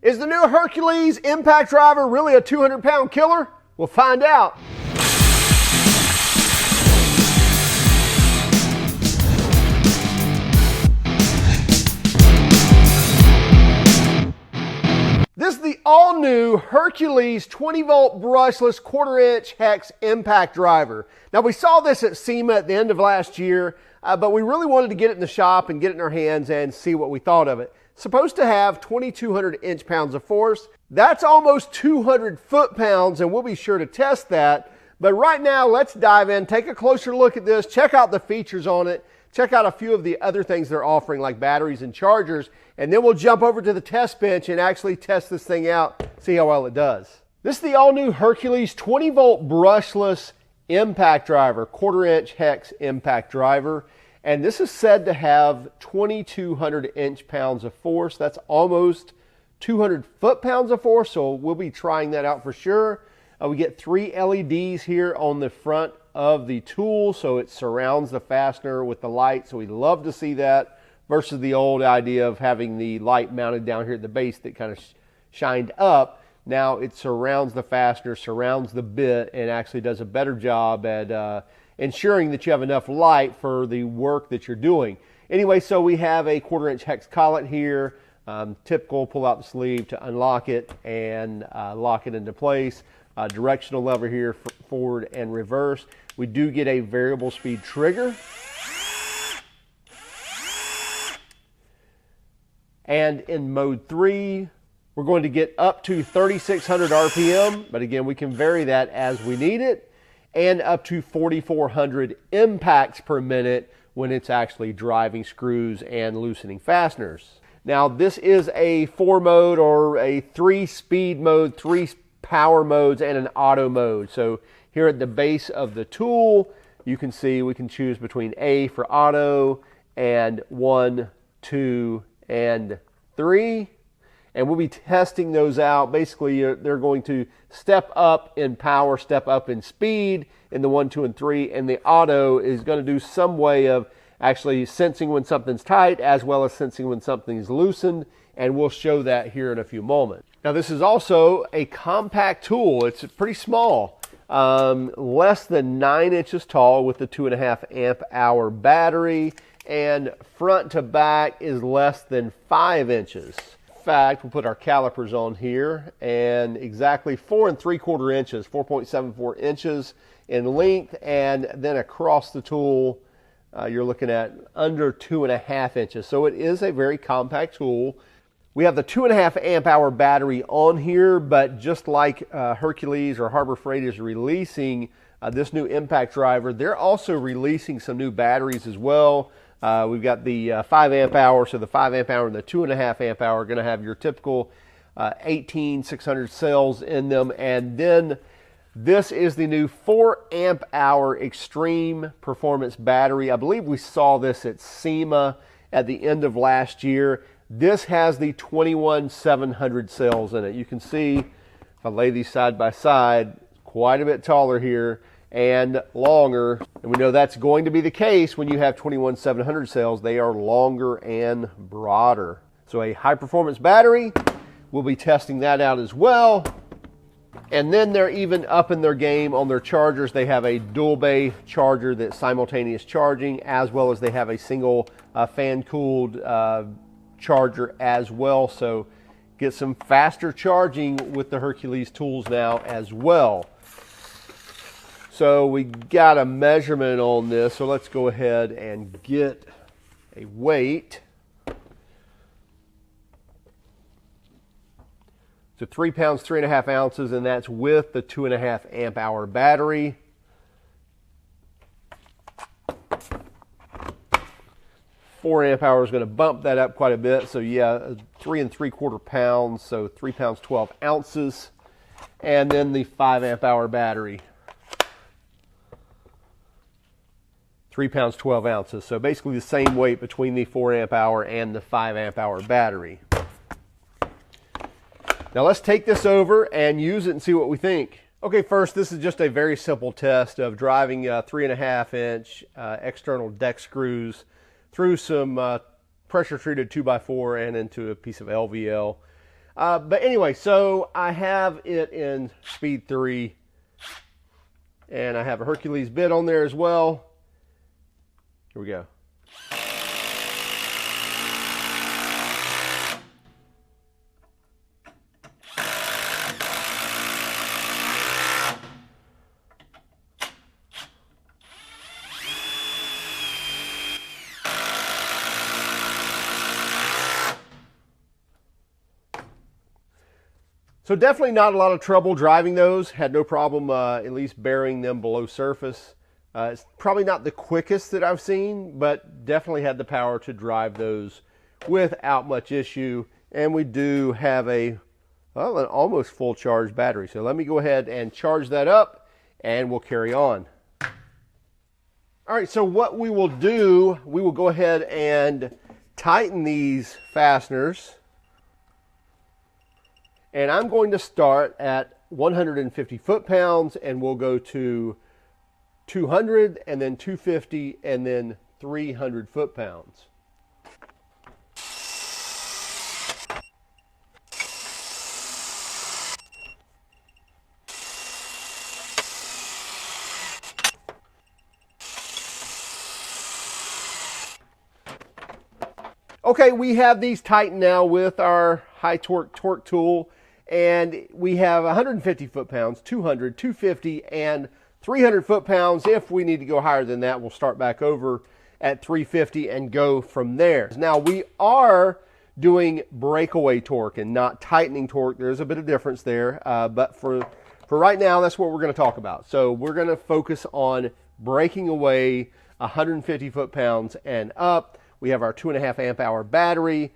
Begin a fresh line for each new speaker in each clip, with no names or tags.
Is the new HERCULES Impact Driver really a 200-pound killer? We'll find out. This is the all-new HERCULES 20V Brushless 1/4-inch Hex Impact Driver. Now, we saw this at SEMA at the end of last year, but we really wanted to get it in the shop and get it in our hands and see what we thought of it. Supposed to have 2,200 inch-pounds of force. That's almost 200 foot-pounds, and we'll be sure to test that. But right now, let's dive in, take a closer look at this, check out the features on it, check out a few of the other things they're offering like batteries and chargers, and then we'll jump over to the test bench and actually test this thing out, see how well it does. This is the all-new HERCULES 20V Brushless Impact Driver, 1/4-inch Hex Impact Driver. And this is said to have 2,200 inch-pounds of force. That's almost 200 foot-pounds of force, so we'll be trying that out for sure. We get 3 LEDs here on the front of the tool, so it surrounds the fastener with the light, so we love to see that versus the old idea of having the light mounted down here at the base that kind of shined up. Now it surrounds the fastener, surrounds the bit, and actually does a better job at ensuring that you have enough light for the work that you're doing. Anyway, so we have a 1/4-inch hex collet here. Typical, pull out the sleeve to unlock it and lock it into place. Directional lever here for forward and reverse. We do get a variable speed trigger. And in mode 3, we're going to get up to 3,600 RPM, but again, we can vary that as we need it, and up to 4,400 impacts per minute when it's actually driving screws and loosening fasteners. Now, this is a 4-mode or a 3-speed mode, 3 power modes, and an auto mode. So here at the base of the tool, you can see we can choose between A for auto and 1, 2, and 3. And we'll be testing those out. Basically, they're going to step up in power, step up in speed in the 1, 2, and 3. And the auto is going to do some way of actually sensing when something's tight as well as sensing when something's loosened. And we'll show that here in a few moments. Now, this is also a compact tool. It's pretty small, less than 9 inches tall with the 2.5 amp hour battery. And front to back is less than 5 inches. In fact, we'll put our calipers on here, and exactly 4 3/4 inches, 4.74 inches in length, and then across the tool, you're looking at under 2.5 inches. So it is a very compact tool. We have the 2.5 amp hour battery on here, but just like HERCULES or Harbor Freight is releasing this new impact driver, they're also releasing some new batteries as well. We've got the 5 amp hour, so the 5 amp hour and the 2.5 amp hour are going to have your typical 18,600 cells in them. And then this is the new 4 amp hour extreme performance battery. I believe we saw this at SEMA at the end of last year. This has the 21,700 cells in it. You can see, if I lay these side by side, quite a bit taller here and longer, and we know that's going to be the case when you have 21,700 cells. They are longer and broader. So a high performance battery, we'll be testing that out as well. And then they're even up in their game on their chargers. They have a dual bay charger that's simultaneous charging, as well as they have a single fan cooled charger as well. So get some faster charging with the HERCULES tools now as well. So we got a measurement on this, so let's go ahead and get a weight. So 3 pounds, 3.5 ounces, and that's with the 2.5 amp hour battery. Four amp hour is going to bump that up quite a bit. So yeah, 3 3/4 pounds, so 3 pounds, 12 ounces. And then the 5 amp hour battery. 3 pounds, 12 ounces. So basically the same weight between the 4 amp hour and the 5 amp hour battery. Now let's take this over and use it and see what we think. Okay, first, this is just a very simple test of driving 3.5 inch external deck screws through some pressure treated 2x4 and into a piece of LVL. But anyway, so I have it in speed 3, and I have a Hercules bit on there as well. Here we go. So definitely not a lot of trouble driving those. Had no problem at least burying them below surface. It's probably not the quickest that I've seen, but definitely had the power to drive those without much issue. And we do have an almost full charge battery. So let me go ahead and charge that up and we'll carry on. All right, so what we will do, we will go ahead and tighten these fasteners. And I'm going to start at 150 foot-pounds, and we'll go to 200, and then 250, and then 300 foot-pounds. Okay, we have these tightened now with our high torque tool. And we have 150 foot-pounds, 200, 250, and 300 foot-pounds. If we need to go higher than that, we'll start back over at 350 and go from there. Now, we are doing breakaway torque and not tightening torque. There's a bit of difference there, but for right now, that's what we're going to talk about. So we're going to focus on breaking away 150 foot-pounds and up. We have our 2.5 amp hour battery.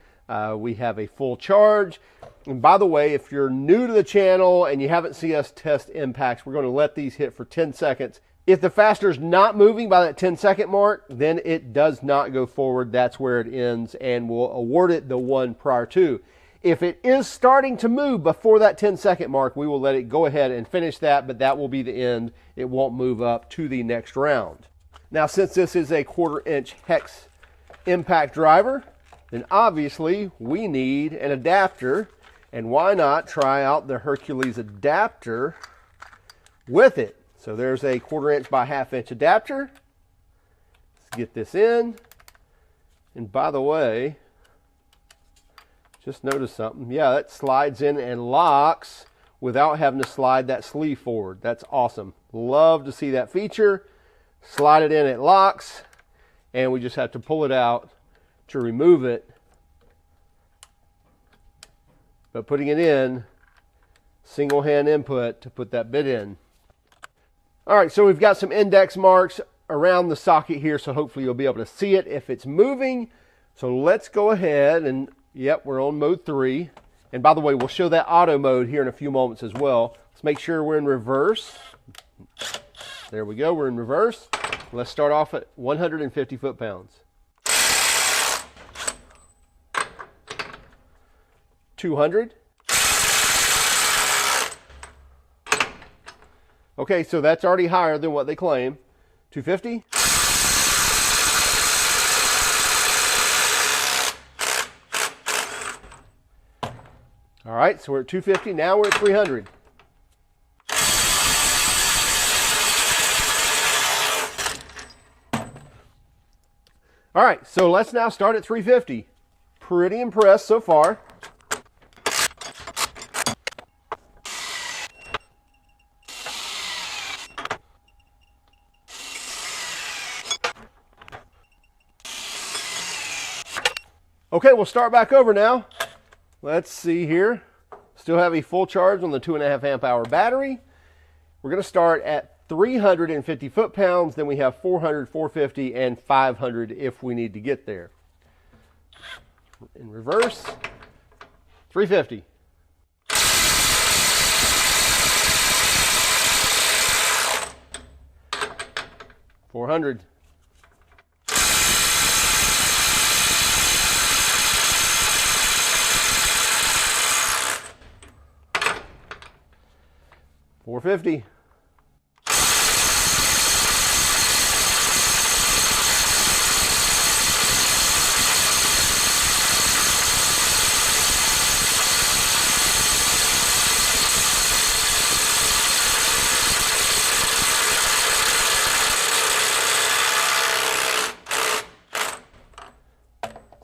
We have a full charge. And by the way, if you're new to the channel and you haven't seen us test impacts, we're going to let these hit for 10 seconds. If the fastener's not moving by that 10-second mark, then it does not go forward. That's where it ends, and we'll award it the one prior to. If it is starting to move before that 10-second mark, we will let it go ahead and finish that, but that will be the end. It won't move up to the next round. Now, since this is a 1/4-inch Hex Impact Driver, then obviously we need an adapter. And why not try out the Hercules adapter with it? So there's a 1/4-inch by 1/2-inch adapter. Let's get this in. And by the way, just notice something. Yeah, that slides in and locks without having to slide that sleeve forward. That's awesome. Love to see that feature. Slide it in, it locks. And we just have to pull it out to remove it. But putting it in, single hand input to put that bit in. All right, so we've got some index marks around the socket here, so hopefully you'll be able to see it if it's moving. So let's go ahead and, yep, we're on mode 3. And by the way, we'll show that auto mode here in a few moments as well. Let's make sure we're in reverse. There we go, we're in reverse. Let's start off at 150 foot-pounds. 200. Okay, so that's already higher than what they claim. 250. All right, so we're at 250. Now we're at 300. All right, so let's now start at 350. Pretty impressed so far. Okay, we'll start back over now. Let's see here. Still have a full charge on the 2.5 amp hour battery. We're going to start at 350 foot-pounds. Then we have 400, 450, and 500 if we need to get there. In reverse, 350. 400. 450.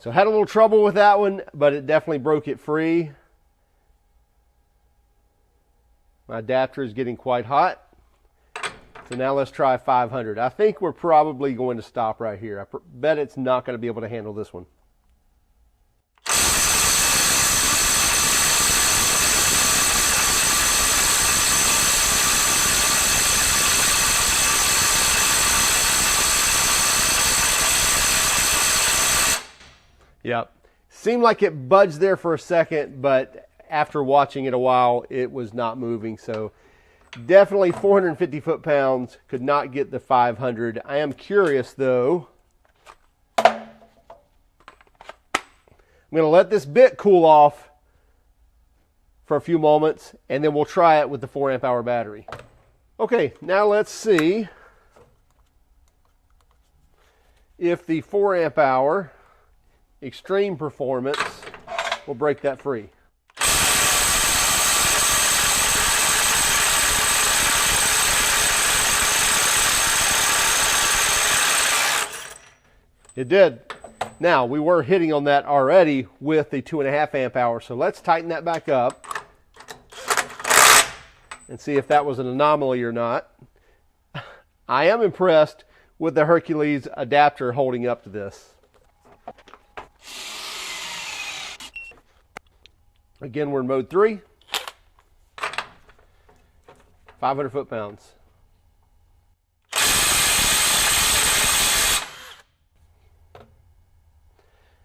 So had a little trouble with that one, but it definitely broke it free. My adapter is getting quite hot. So now let's try 500. I think we're probably going to stop right here. I bet it's not going to be able to handle this one. Yep. Seemed like it budged there for a second, but after watching it a while, it was not moving. So definitely 450 foot-pounds, could not get the 500. I am curious though. I'm going to let this bit cool off for a few moments, and then we'll try it with the 4 amp hour battery. Okay, now let's see if the 4 amp hour extreme performance will break that free. It did. Now, we were hitting on that already with the 2.5 amp hour, so let's tighten that back up and see if that was an anomaly or not. I am impressed with the Hercules adapter holding up to this. Again, we're in mode 3. 500 foot-pounds.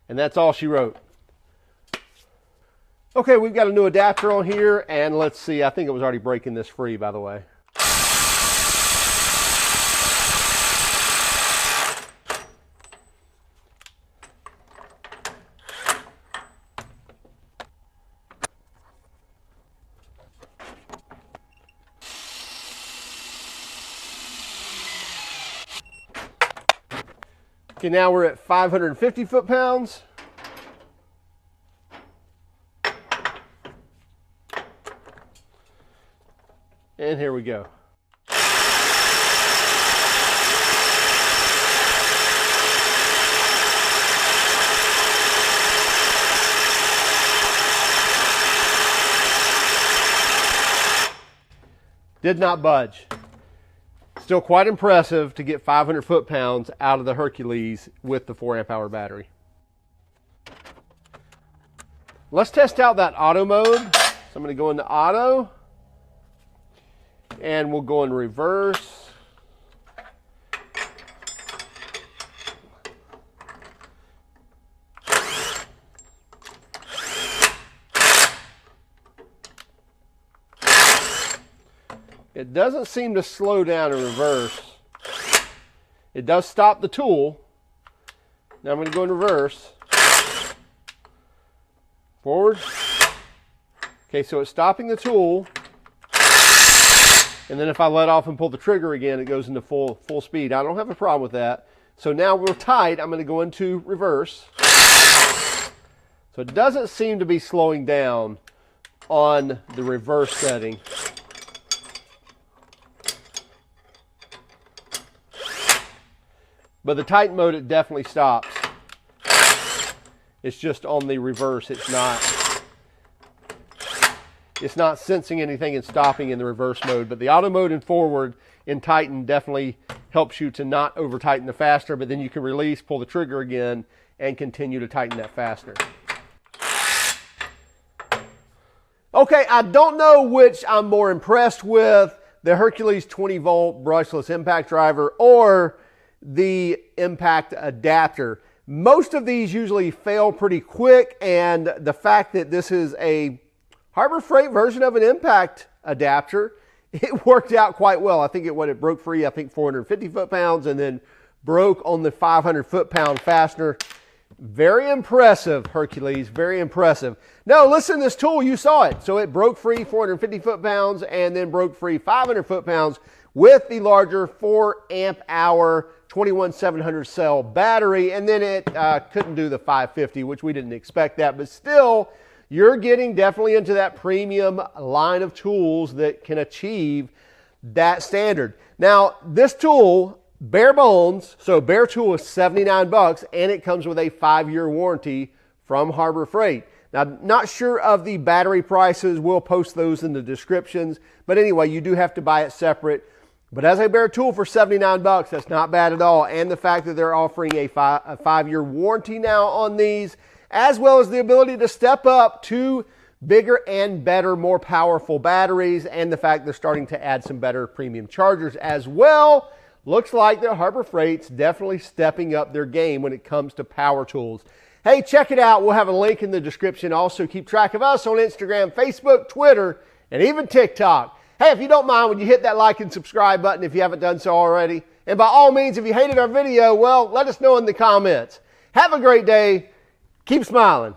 And that's all she wrote. Okay, we've got a new adapter on here, and let's see. I think it was already breaking this free, by the way. Okay, now we're at 550 foot-pounds. And here we go. Did not budge. Still quite impressive to get 500 foot-pounds out of the Hercules with the 4 amp hour battery. Let's test out that auto mode. So I'm going to go into auto, and we'll go in reverse. It doesn't seem to slow down in reverse. It does stop the tool. Now I'm going to go in reverse. Forward. Okay, so it's stopping the tool. And then if I let off and pull the trigger again, it goes into full speed. I don't have a problem with that. So now we're tight. I'm going to go into reverse. So it doesn't seem to be slowing down on the reverse setting. But the tight mode, it definitely stops. It's just on the reverse. It's not sensing anything and stopping in the reverse mode. But the auto mode and forward in Titan definitely helps you to not over tighten the fastener, but then you can release, pull the trigger again, and continue to tighten that fastener. Okay, I don't know which I'm more impressed with, the Hercules 20 volt brushless impact driver or the impact adapter. Most of these usually fail pretty quick, and the fact that this is a Harbor Freight version of an impact adapter, it worked out quite well. I think it broke free, I think 450 foot-pounds, and then broke on the 500 foot-pound fastener. Very impressive, Hercules, very impressive. No, listen to this tool, you saw it. So it broke free 450 foot-pounds and then broke free 500 foot-pounds with the larger 4 amp hour 21700 cell battery, and then it couldn't do the 550, which we didn't expect that, but still, you're getting definitely into that premium line of tools that can achieve that standard. Now, this tool bare bones, so bare tool is 79 bucks, and it comes with a 5-year warranty from Harbor Freight. Now, not sure of the battery prices. We'll post those in the descriptions. But anyway, you do have to buy it separate. But as a bare tool for 79 bucks, that's not bad at all. And the fact that they're offering a 5-year warranty now on these, as well as the ability to step up to bigger and better, more powerful batteries, and the fact they're starting to add some better premium chargers as well. Looks like that Harbor Freight's definitely stepping up their game when it comes to power tools. Hey, check it out. We'll have a link in the description. Also, keep track of us on Instagram, Facebook, Twitter, and even TikTok. Hey, if you don't mind, would you hit that like and subscribe button if you haven't done so already? And by all means, if you hated our video, well, let us know in the comments. Have a great day. Keep smiling.